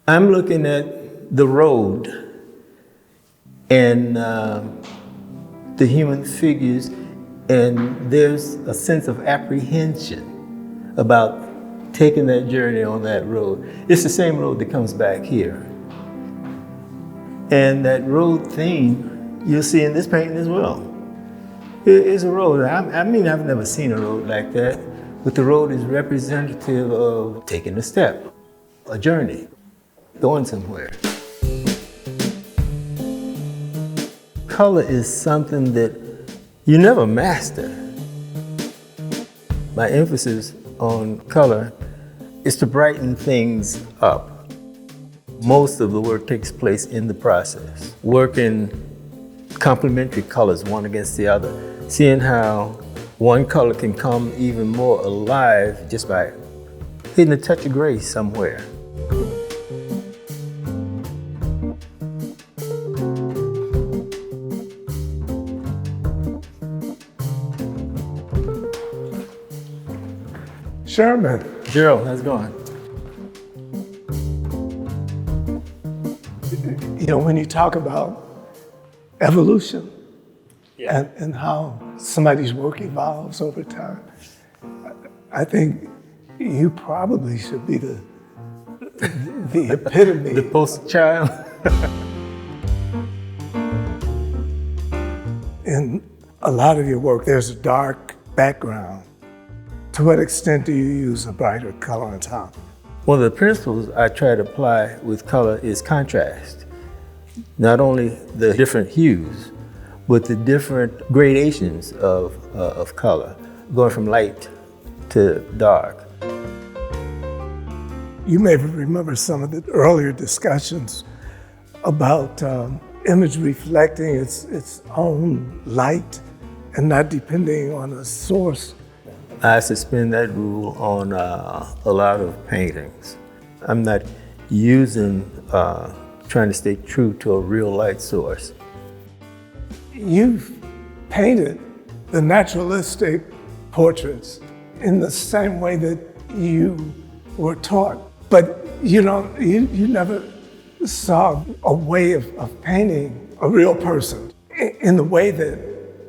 I'm looking at the road and the human figures, and there's a sense of apprehension about taking that journey on that road. It's the same road that comes back here. And that road theme you'll see in this painting as well. It is a road. I mean, I've never seen a road like that, but the road is representative of taking a step, a journey, going somewhere. Color is something that you never master. My emphasis on color is to brighten things up. Most of the work takes place in the process, working complementary colors one against the other, seeing how one color can come even more alive just by hitting a touch of gray somewhere. Sherman. Gerald, how's it going? You know, when you talk about evolution and how somebody's work evolves over time, I think you probably should be the epitome. The poster child. In a lot of your work, there's a dark background. To what extent do you use a brighter color on top? One of the principles I try to apply with color is contrast. Not only the different hues, but the different gradations of color, going from light to dark. You may remember some of the earlier discussions about image reflecting its own light and not depending on a source. I suspend that rule on a lot of paintings. I'm not using, trying to stay true to a real light source. You've painted the naturalistic portraits in the same way that you were taught, but you never saw a way of painting a real person in the way that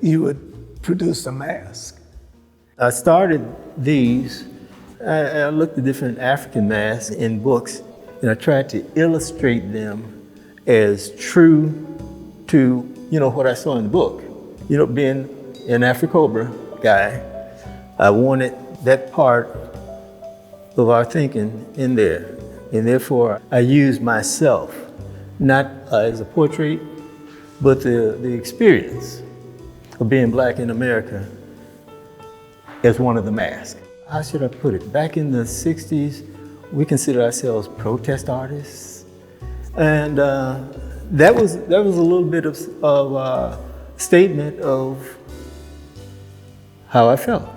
you would produce a mask. I started these, I looked at different African masks in books, and I tried to illustrate them as true to, what I saw in the book. Being an AFRICOBRA guy, I wanted that part of our thinking in there. And therefore, I used myself, not as a portrait, but the experience of being Black in America as one of the masks. How should I put it? Back in the 60s, we considered ourselves protest artists. And that was a little bit of statement of how I felt,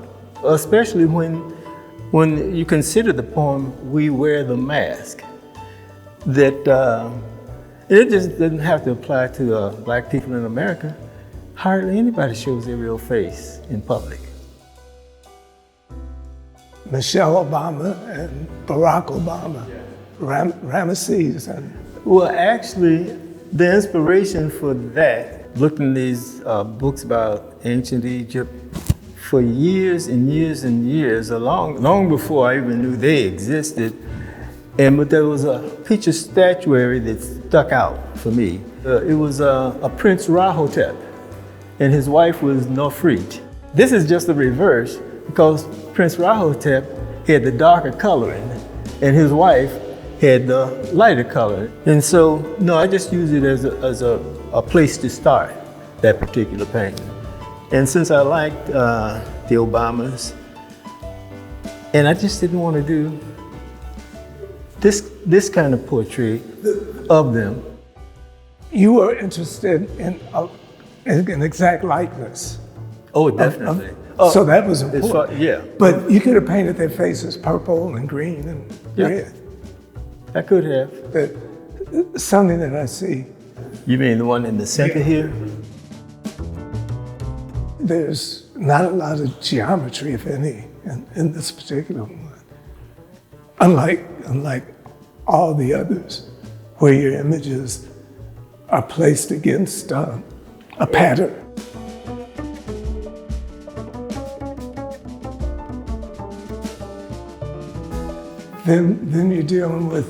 especially when you consider the poem, We Wear the Mask, that it just doesn't have to apply to Black people in America. Hardly anybody shows their real face in public. Michelle Obama and Barack Obama, Ramesses. Well, actually, the inspiration for that, looking at these books about ancient Egypt for years and years and years, long before I even knew they existed, but there was a picture statuary that stuck out for me. It was a Prince Rahotep, and his wife was Nofrit. This is just the reverse, because Prince Rahotep had the darker coloring, and his wife had the lighter color. And so, no, I just use it as a place to start that particular painting. And since I liked the Obamas, and I just didn't want to do this kind of portrait of them. You were interested in an exact likeness. Oh, definitely. So that was important. Yeah. But you could have painted their faces purple and green and red. I could have. Something that I see. You mean the one in the center here? There's not a lot of geometry, if any, in this particular one. Unlike all the others. where your images are placed against a pattern. Then you're dealing with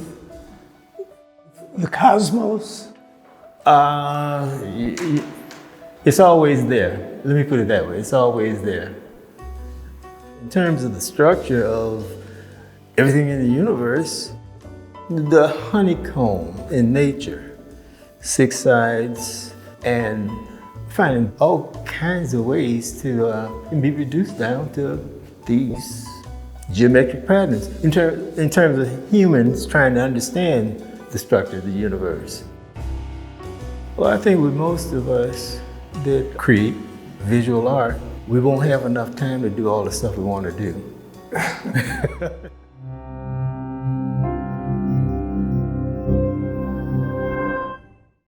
the cosmos. It's always there. Let me put it that way. It's always there. In terms of the structure of everything in the universe, the honeycomb in nature, 6 sides, and finding all kinds of ways to be reduced down to these geometric patterns in terms of humans trying to understand the structure of the universe. Well, I think with most of us that create visual art, we won't have enough time to do all the stuff we want to do.